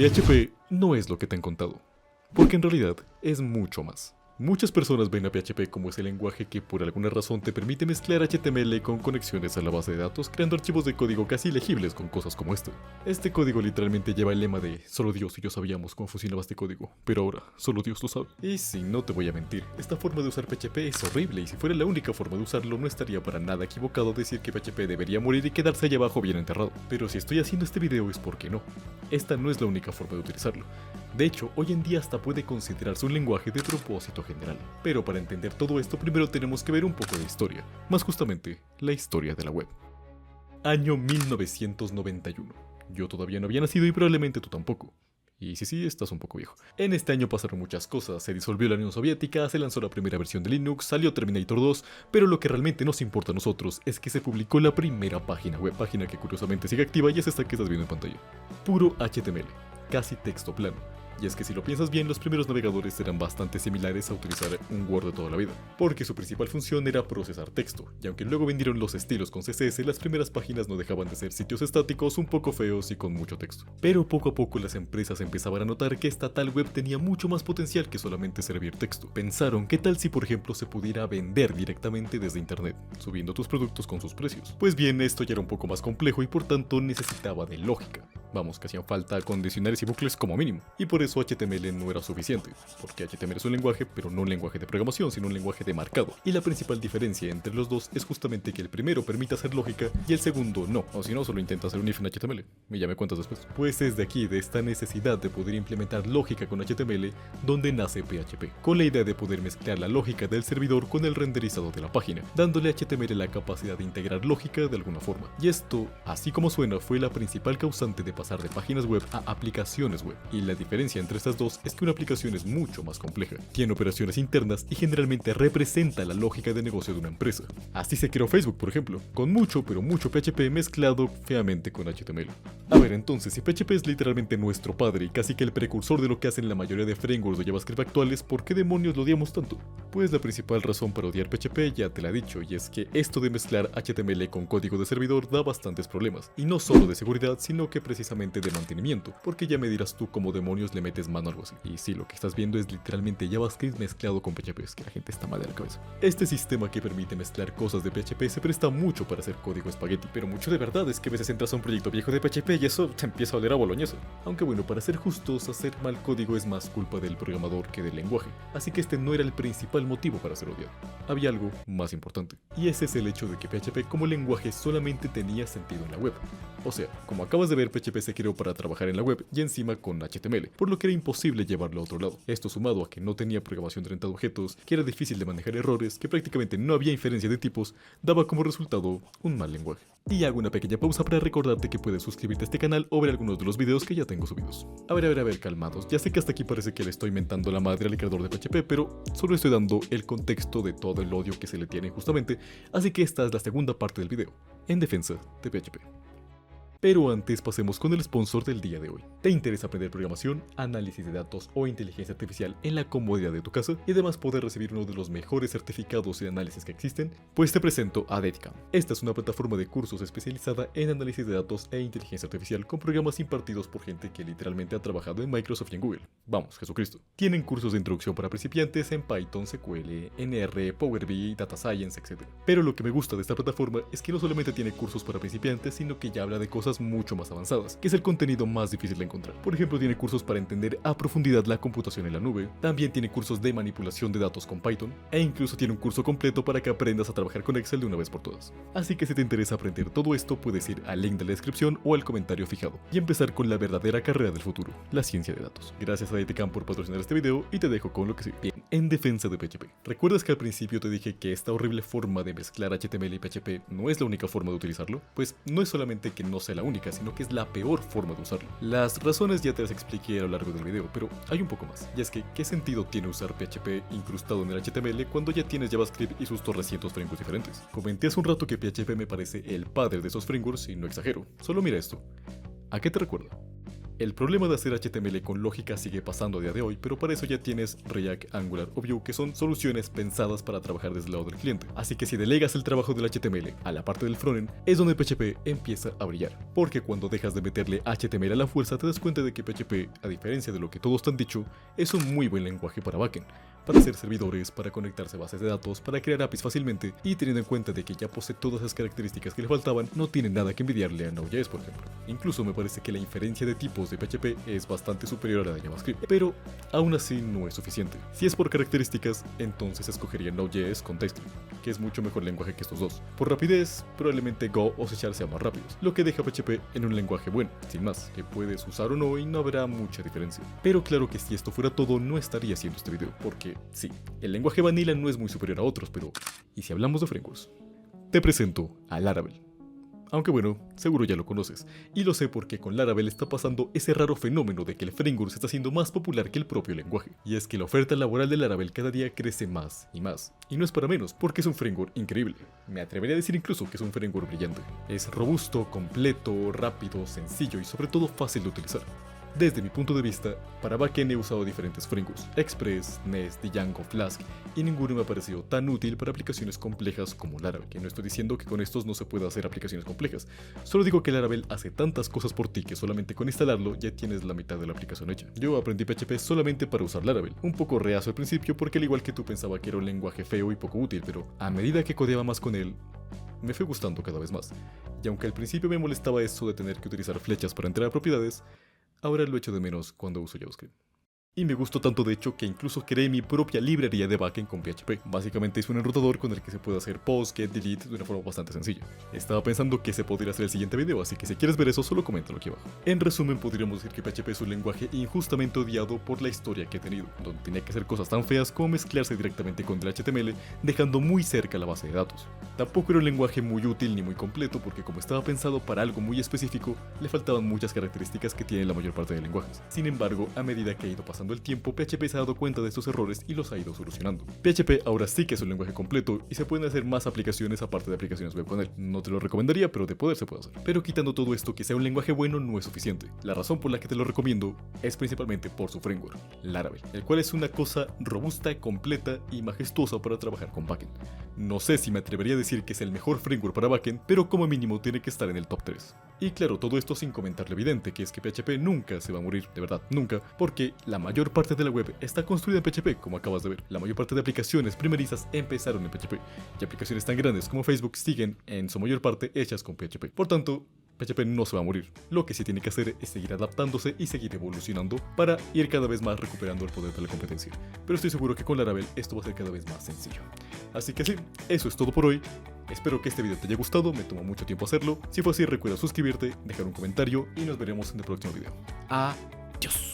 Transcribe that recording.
PHP no es lo que te han contado, porque en realidad es mucho más. Muchas personas ven a PHP como ese lenguaje que por alguna razón te permite mezclar HTML con conexiones a la base de datos, creando archivos de código casi legibles con cosas como este. Este código literalmente lleva el lema de solo Dios y yo sabíamos cómo funcionaba este código, pero ahora solo Dios lo sabe. Y sí, no te voy a mentir, esta forma de usar PHP es horrible y si fuera la única forma de usarlo no estaría para nada equivocado decir que PHP debería morir y quedarse allá abajo bien enterrado. Pero si estoy haciendo este video es porque no. Esta no es la única forma de utilizarlo. De hecho, hoy en día hasta puede considerarse un lenguaje de propósito general. Pero para entender todo esto primero tenemos que ver un poco de historia, más justamente la historia de la web. Año 1991. Yo todavía no había nacido y probablemente tú tampoco. Y sí, estás un poco viejo. En este año pasaron muchas cosas, se disolvió la Unión Soviética, se lanzó la primera versión de Linux, salió Terminator 2, pero lo que realmente nos importa a nosotros es que se publicó la primera página web, página que curiosamente sigue activa y es esta que estás viendo en pantalla. Puro HTML, casi texto plano. Y es que si lo piensas bien, los primeros navegadores eran bastante similares a utilizar un Word de toda la vida, porque su principal función era procesar texto, y aunque luego vendieron los estilos con CSS, las primeras páginas no dejaban de ser sitios estáticos un poco feos y con mucho texto. Pero poco a poco las empresas empezaban a notar que esta tal web tenía mucho más potencial que solamente servir texto. Pensaron, ¿qué tal si por ejemplo se pudiera vender directamente desde internet, subiendo tus productos con sus precios? Pues bien, esto ya era un poco más complejo y por tanto necesitaba de lógica. Vamos, que hacían falta condicionales y bucles como mínimo, y por eso HTML no era suficiente, porque HTML es un lenguaje, pero no un lenguaje de programación, sino un lenguaje de marcado, y la principal diferencia entre los dos es justamente que el primero permite hacer lógica y el segundo no, o si no, solo intenta hacer un if en HTML, y ya me cuentas después. Pues es de aquí, de esta necesidad de poder implementar lógica con HTML, donde nace PHP, con la idea de poder mezclar la lógica del servidor con el renderizado de la página, dándole a HTML la capacidad de integrar lógica de alguna forma, y esto, así como suena, fue la principal causante de pasar de páginas web a aplicaciones web, y la diferencia entre estas dos es que una aplicación es mucho más compleja, tiene operaciones internas y generalmente representa la lógica de negocio de una empresa. Así se creó Facebook, por ejemplo, con mucho pero mucho PHP mezclado feamente con HTML. A ver, entonces, si PHP es literalmente nuestro padre y casi que el precursor de lo que hacen la mayoría de frameworks de JavaScript actuales, ¿por qué demonios lo odiamos tanto? Pues la principal razón para odiar PHP ya te la he dicho, y es que esto de mezclar HTML con código de servidor da bastantes problemas, y no solo de seguridad, sino que precisamente de mantenimiento, porque ya me dirás tú cómo demonios le metes mano a algo así. Y sí, lo que estás viendo es literalmente JavaScript mezclado con PHP, es que la gente está mal de la cabeza. Este sistema que permite mezclar cosas de PHP se presta mucho para hacer código espagueti, pero mucho de verdad es que a veces entras a un proyecto viejo de PHP y eso te empieza a oler a boloñesa. Aunque bueno, para ser justos, hacer mal código es más culpa del programador que del lenguaje, así que este no era el principal motivo para ser odiado. Había algo más importante, y ese es el hecho de que PHP como lenguaje solamente tenía sentido en la web. O sea, como acabas de ver, PHP se creó para trabajar en la web y encima con HTML, por lo que era imposible llevarlo a otro lado. Esto sumado a que no tenía programación orientada a objetos, que era difícil de manejar errores, que prácticamente no había inferencia de tipos, daba como resultado un mal lenguaje. Y hago una pequeña pausa para recordarte que puedes suscribirte a este canal o ver algunos de los videos que ya tengo subidos. A ver, calmados. Ya sé que hasta aquí parece que le estoy mentando la madre al creador de PHP, pero solo estoy dando el contexto de todo el odio que se le tiene injustamente, así que esta es la segunda parte del video, en defensa de PHP. Pero antes pasemos con el sponsor del día de hoy. ¿Te interesa aprender programación, análisis de datos o inteligencia artificial en la comodidad de tu casa y además poder recibir uno de los mejores certificados de análisis que existen? Pues te presento a Dedcamp. Esta es una plataforma de cursos especializada en análisis de datos e inteligencia artificial con programas impartidos por gente que literalmente ha trabajado en Microsoft y en Google. Vamos, Jesucristo. Tienen cursos de introducción para principiantes en Python, SQL, NR, Power BI, Data Science, etc. Pero lo que me gusta de esta plataforma es que no solamente tiene cursos para principiantes, sino que ya habla de cosas mucho más avanzadas, que es el contenido más difícil de encontrar. Por ejemplo, tiene cursos para entender a profundidad la computación en la nube, también tiene cursos de manipulación de datos con Python, e incluso tiene un curso completo para que aprendas a trabajar con Excel de una vez por todas. Así que si te interesa aprender todo esto, puedes ir al link de la descripción o al comentario fijado, y empezar con la verdadera carrera del futuro, la ciencia de datos. Gracias a Dedcamp por patrocinar este video, y te dejo con lo que sigue. Bien, en defensa de PHP. ¿Recuerdas que al principio te dije que esta horrible forma de mezclar HTML y PHP no es la única forma de utilizarlo? Pues no es solamente que no sea la única, sino que es la peor forma de usarlo. Las razones ya te las expliqué a lo largo del video, pero hay un poco más, y es que ¿qué sentido tiene usar PHP incrustado en el HTML cuando ya tienes JavaScript y sus 200 frameworks diferentes? Comenté hace un rato que PHP me parece el padre de esos frameworks y no exagero, solo mira esto. ¿A qué te recuerda? El problema de hacer HTML con lógica sigue pasando a día de hoy, pero para eso ya tienes React, Angular o Vue, que son soluciones pensadas para trabajar desde el lado del cliente. Así que si delegas el trabajo del HTML a la parte del frontend, es donde PHP empieza a brillar. Porque cuando dejas de meterle HTML a la fuerza, te das cuenta de que PHP, a diferencia de lo que todos te han dicho, es un muy buen lenguaje para backend, para hacer servidores, para conectarse a bases de datos, para crear APIs fácilmente, y teniendo en cuenta de que ya posee todas esas características que le faltaban, no tiene nada que envidiarle a Node.js, por ejemplo. Incluso me parece que la inferencia de tipos de PHP es bastante superior a la de JavaScript, pero aún así no es suficiente. Si es por características, entonces escogería Node.js con TypeScript, que es mucho mejor lenguaje que estos dos. Por rapidez, probablemente Go o C# sean más rápidos, lo que deja PHP en un lenguaje bueno, sin más, que puedes usar o no y no habrá mucha diferencia. Pero claro que si esto fuera todo, no estaría haciendo este video, porque sí, el lenguaje vanilla no es muy superior a otros, pero ¿y si hablamos de frameworks? Te presento a Laravel. Aunque bueno, seguro ya lo conoces, y lo sé porque con Laravel está pasando ese raro fenómeno de que el framework se está haciendo más popular que el propio lenguaje. Y es que la oferta laboral de Laravel cada día crece más y más. Y no es para menos, porque es un framework increíble. Me atrevería a decir incluso que es un framework brillante. Es robusto, completo, rápido, sencillo y sobre todo fácil de utilizar. Desde mi punto de vista, para backend he usado diferentes frameworks, Express, Nest, Django, Flask, y ninguno me ha parecido tan útil para aplicaciones complejas como Laravel, que no estoy diciendo que con estos no se pueda hacer aplicaciones complejas, solo digo que Laravel hace tantas cosas por ti que solamente con instalarlo ya tienes la mitad de la aplicación hecha. Yo aprendí PHP solamente para usar Laravel, un poco reacio al principio porque al igual que tú pensaba que era un lenguaje feo y poco útil, pero a medida que codeaba más con él, me fue gustando cada vez más. Y aunque al principio me molestaba eso de tener que utilizar flechas para entrar a propiedades, ahora lo echo de menos cuando uso JavaScript. Y me gustó tanto de hecho que incluso creé mi propia librería de backend con PHP. Básicamente es un enrutador con el que se puede hacer post, get, delete de una forma bastante sencilla. Estaba pensando que se podría hacer el siguiente video, así que si quieres ver eso solo coméntalo aquí abajo. En resumen podríamos decir que PHP es un lenguaje injustamente odiado por la historia que ha tenido, donde tenía que hacer cosas tan feas como mezclarse directamente con el HTML, dejando muy cerca la base de datos. Tampoco era un lenguaje muy útil ni muy completo porque como estaba pensado para algo muy específico, le faltaban muchas características que tienen la mayor parte de lenguajes. Sin embargo, a medida que ha ido pasando el tiempo, PHP se ha dado cuenta de estos errores y los ha ido solucionando. PHP ahora sí que es un lenguaje completo y se pueden hacer más aplicaciones aparte de aplicaciones web con él. No te lo recomendaría, pero de poder se puede hacer. Pero quitando todo esto, que sea un lenguaje bueno no es suficiente. La razón por la que te lo recomiendo es principalmente por su framework, Laravel, el cual es una cosa robusta, completa y majestuosa para trabajar con backend. No sé si me atrevería a decir que es el mejor framework para backend, pero como mínimo tiene que estar en el top 3. Y claro, todo esto sin comentar lo evidente, que es que PHP nunca se va a morir, de verdad, nunca, porque la mayor parte de la web está construida en PHP, como acabas de ver. La mayor parte de aplicaciones primerizas empezaron en PHP, y aplicaciones tan grandes como Facebook siguen, en su mayor parte, hechas con PHP. Por tanto, PHP no se va a morir. Lo que sí tiene que hacer es seguir adaptándose y seguir evolucionando para ir cada vez más recuperando el poder de la competencia. Pero estoy seguro que con Laravel esto va a ser cada vez más sencillo. Así que sí, eso es todo por hoy. Espero que este video te haya gustado, me tomó mucho tiempo hacerlo. Si fue así, recuerda suscribirte, dejar un comentario y nos veremos en el próximo video. Adiós.